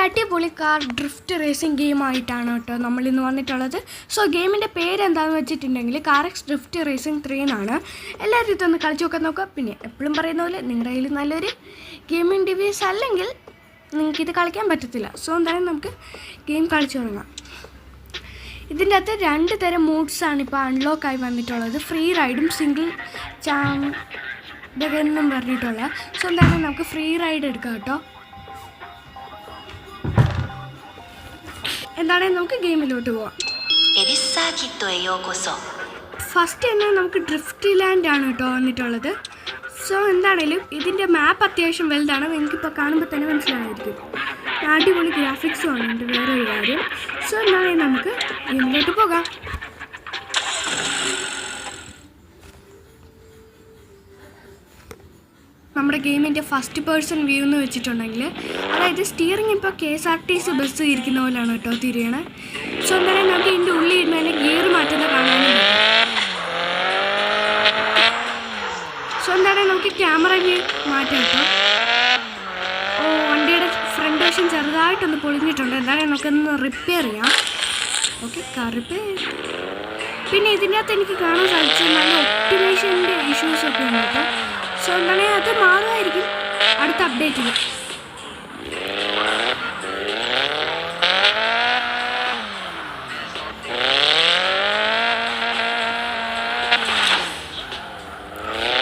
അടിപൊളി car drift racing ഗെയിമായിട്ടാണ് കേട്ടോ നമ്മളിന്ന് വന്നിട്ടുള്ളത്. സോ ഗെയിമിൻ്റെ പേരെന്താണെന്ന് വെച്ചിട്ടുണ്ടെങ്കിൽ കാറെക്സ് ഡ്രിഫ്റ്റ് റേസിംഗ് 3 എന്നാണ്. എല്ലാവരും ഇതൊന്ന് കളിച്ച് നോക്കുക. പിന്നെ എപ്പോഴും പറയുന്ന പോലെ നിങ്ങളുടെ കയ്യിൽ നല്ലൊരു ഗെയിമിംഗ് ഡിവൈസ് അല്ലെങ്കിൽ നിങ്ങൾക്കിത് കളിക്കാൻ പറ്റത്തില്ല. സോ എന്തായാലും നമുക്ക് ഗെയിം കളിച്ചു തുടങ്ങാം. ഇതിൻ്റെ അകത്ത് 2 തരം മൂഡ്സാണ് ഇപ്പോൾ അൺലോക്കായി വന്നിട്ടുള്ളത്. ഫ്രീ റൈഡും സിംഗിൾ എന്നും പറഞ്ഞിട്ടുള്ള. സോ എന്തായാലും നമുക്ക് ഫ്രീ റൈഡ് എടുക്കാം കേട്ടോ. എന്താണെങ്കിലും നമുക്ക് ഗെയിമിലോട്ട് പോവാം. ഫസ്റ്റ് തന്നെ നമുക്ക് ഡ്രിഫ്റ്റ് ലാൻഡ് ആണ് കേട്ടോ വന്നിട്ടുള്ളത്. സോ എന്താണേലും ഇതിൻ്റെ മാപ്പ് അത്യാവശ്യം വലുതാണ്. നിങ്ങൾക്കിപ്പോൾ കാണുമ്പോൾ തന്നെ മനസ്സിലായിരിക്കും. അടിപൊളി ഗ്രാഫിക്സും ആണ് എൻ്റെ വേറെ ഒരു കാര്യം. സോ എന്താണെങ്കിലും നമുക്ക് ഗെയിമിലോട്ട് പോകാം. നമ്മുടെ ഗെയിമിൻ്റെ ഫസ്റ്റ് പേഴ്സൺ വ്യൂ എന്ന് വെച്ചിട്ടുണ്ടെങ്കിൽ അതായത് സ്റ്റിയറിംഗ് ഇപ്പോൾ KSRTC ബസ് ഇരിക്കുന്ന പോലെയാണ് കേട്ടോ തിരിയണേ. സോ എന്തായാലും നമുക്ക് ഇതിൻ്റെ ഉള്ളിൽ ഇരുന്നാലും ഗിയർ മാറ്റുന്നത് കാണാനും പറ്റും. സോ എന്തായാലും നമുക്ക് ക്യാമറ വ്യൂ മാറ്റാം കേട്ടോ. വണ്ടിയുടെ ഫ്രണ്ട് വശം ചെറുതായിട്ടൊന്ന് പൊളിഞ്ഞിട്ടുണ്ട്. എന്തായാലും നമുക്കൊന്ന് റിപ്പയർ ചെയ്യാം. Okay, car repair. പിന്നെ ഇതിൻ്റെ അകത്ത് എനിക്ക് കാണാൻ സാധിച്ചത് നല്ല ഒപ്റ്റിമൈസേഷൻ്റെ ഇഷ്യൂസൊക്കെ ഉണ്ട് കേട്ടോ. സോ എന്താണെങ്കിൽ അത് മാറുമായിരിക്കും അടുത്ത അപ്ഡേറ്റിൽ.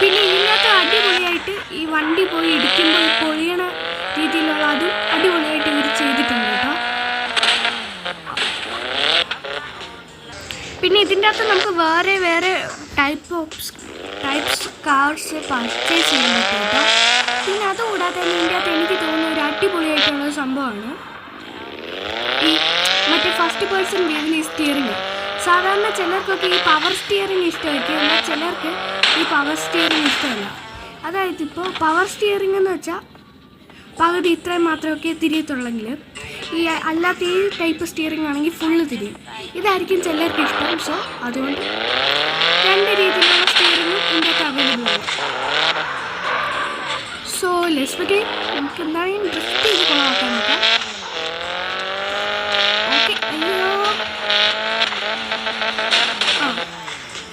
പിന്നെ ഇതിനകത്ത് അടിപൊളിയായിട്ട് ഈ വണ്ടി പോയി ഇടിക്കുമ്പോൾ പൊളിയണ രീതിയിലുള്ള അതും അടിപൊളിയായിട്ട് ഇവർ ചെയ്തിട്ടുണ്ട് കേട്ടോ. പിന്നെ ഇതിൻ്റെ അകത്ത് നമുക്ക് വേറെ ടൈപ്സ് കാർസ് പർച്ചേസ് ചെയ്യാൻ പറ്റും കേട്ടോ. പിന്നെ അതുകൂടാതെ ഇതിൻ്റെ അകത്ത് എനിക്ക് തോന്നുന്ന ഒരു അടിപൊളിയായിട്ടുള്ള സംഭവമാണ് ഈ മറ്റേ ഫസ്റ്റ് പേഴ്സൺ വ്യൂവിൽ ഈ സ്റ്റിയറിംഗ്. സാധാരണ ചിലർക്കൊക്കെ ഈ പവർ സ്റ്റിയറിംഗ് ഇഷ്ടമായിരിക്കും, എന്നാൽ ചിലർക്ക് ഈ പവർ സ്റ്റിയറിംഗ് ഇഷ്ടമല്ല. അതായത് ഇപ്പോൾ പവർ സ്റ്റിയറിംഗ് എന്ന് വെച്ചാൽ പകുതി ഇത്രയും മാത്രമൊക്കെ തിരിയത്തുള്ളെങ്കിൽ ഈ അല്ലാത്ത ഈ ടൈപ്പ് സ്റ്റിയറിംഗ് ആണെങ്കിൽ ഫുള്ള് തിരിയും. ഇതായിരിക്കും ചിലർക്ക് ഇഷ്ടം. സോ അതുകൊണ്ട് 2 രീതിയിലുള്ള സ്റ്റിയറിംഗ് ഇതിൻ്റെ അകത്ത് അവൈലബിൾ ആണ്. So let's begin. നമുക്ക് എന്തായാലും ഡ്രിഫ്റ്റ് ചെയ്ത് കൊള്ളാക്കാൻ നോക്കാം. ഓക്കെ, അയ്യോ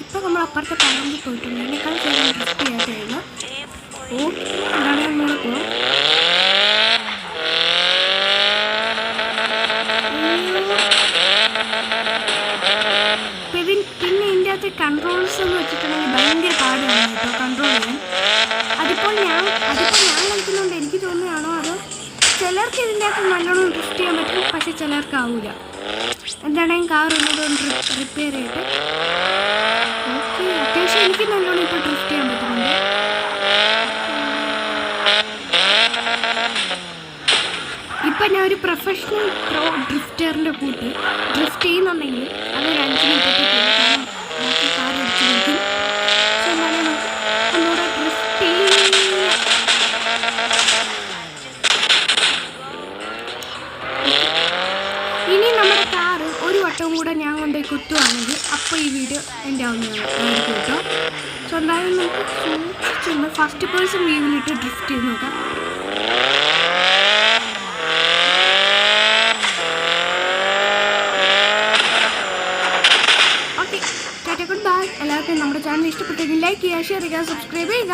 ഇപ്പം നമ്മൾ അപ്പുറത്തെ പറമ്പിൽ പോയിട്ടുണ്ട്. ഇതിനേക്കാൾ ചെയ്യാൻ ഡ്രിഫ്റ്റ് ചെയ്യാത്തതാണ്. ഓക്കെ, എന്താണ് നമ്മൾ പോകാം. പിന്നെ ഇതിൻ്റെ അകത്ത് കൺട്രോൾസ് എന്ന് വെച്ചിട്ടുണ്ടെങ്കിൽ ഭയങ്കര പാടാണ് കേട്ടോ കൺട്രോൾ ചെയ്യാൻ. അതിപ്പോൾ ഞാൻ കളിക്കുന്നുണ്ട് എനിക്ക് തോന്നുകയാണോ അതോ ചിലർക്ക് ഇതിൻ്റെ അകത്ത് നല്ലോണം ഡ്രിഫ്റ്റ് ചെയ്യാൻ പറ്റും, പക്ഷെ ചിലർക്ക് ആവില്ല. എന്താണെങ്കിൽ കാർ ഒന്നുകൂടെ റിപ്പയർ ചെയ്തിട്ട് ഓക്കെ അത്യാവശ്യം എനിക്ക് നല്ലോണം ഇപ്പോൾ ഡ്രിഫ്റ്റ് ചെയ്യാൻ പറ്റുന്നുണ്ട്. ഇപ്പം ഞാൻ ഒരു പ്രൊഫഷണൽ പ്രോ ഡ്രിഫ്റ്ററിൻ്റെ കൂട്ടി ഡ്രിഫ്റ്റ് ചെയ്യുന്നുണ്ടെങ്കിൽ അതൊരു 5 മിനിറ്റ് കാർ അടിച്ചു പിടിക്കും. സോ എന്നാലും നമുക്ക് ഒന്നുകൂടെ ഡ്രിഫ്റ്റ് ഇനി നമ്മുടെ കാറ് ഒരു വട്ടവും കൂടെ ഞാൻ കൊണ്ടുപോയി കുത്തുവാണെങ്കിൽ അപ്പോൾ ഈ വീഡിയോ എൻ്റെ ആവുന്നതാണ് കേട്ടോ. സോ എന്തായാലും നമുക്ക് സൂക്ഷിച്ച് ഫസ്റ്റ് പേഴ്സൺ വ്യൂവിലിട്ട് ഡ്രിഫ്റ്റ് ചെയ്ത് നോക്കാം. എല്ലാവർക്കും നമ്മുടെ ചാനൽ ഇഷ്ടപ്പെട്ടെങ്കിൽ ലൈക്ക് ചെയ്യുക, ഷെയർ ചെയ്യുക, സബ്സ്ക്രൈബ് ചെയ്യുക.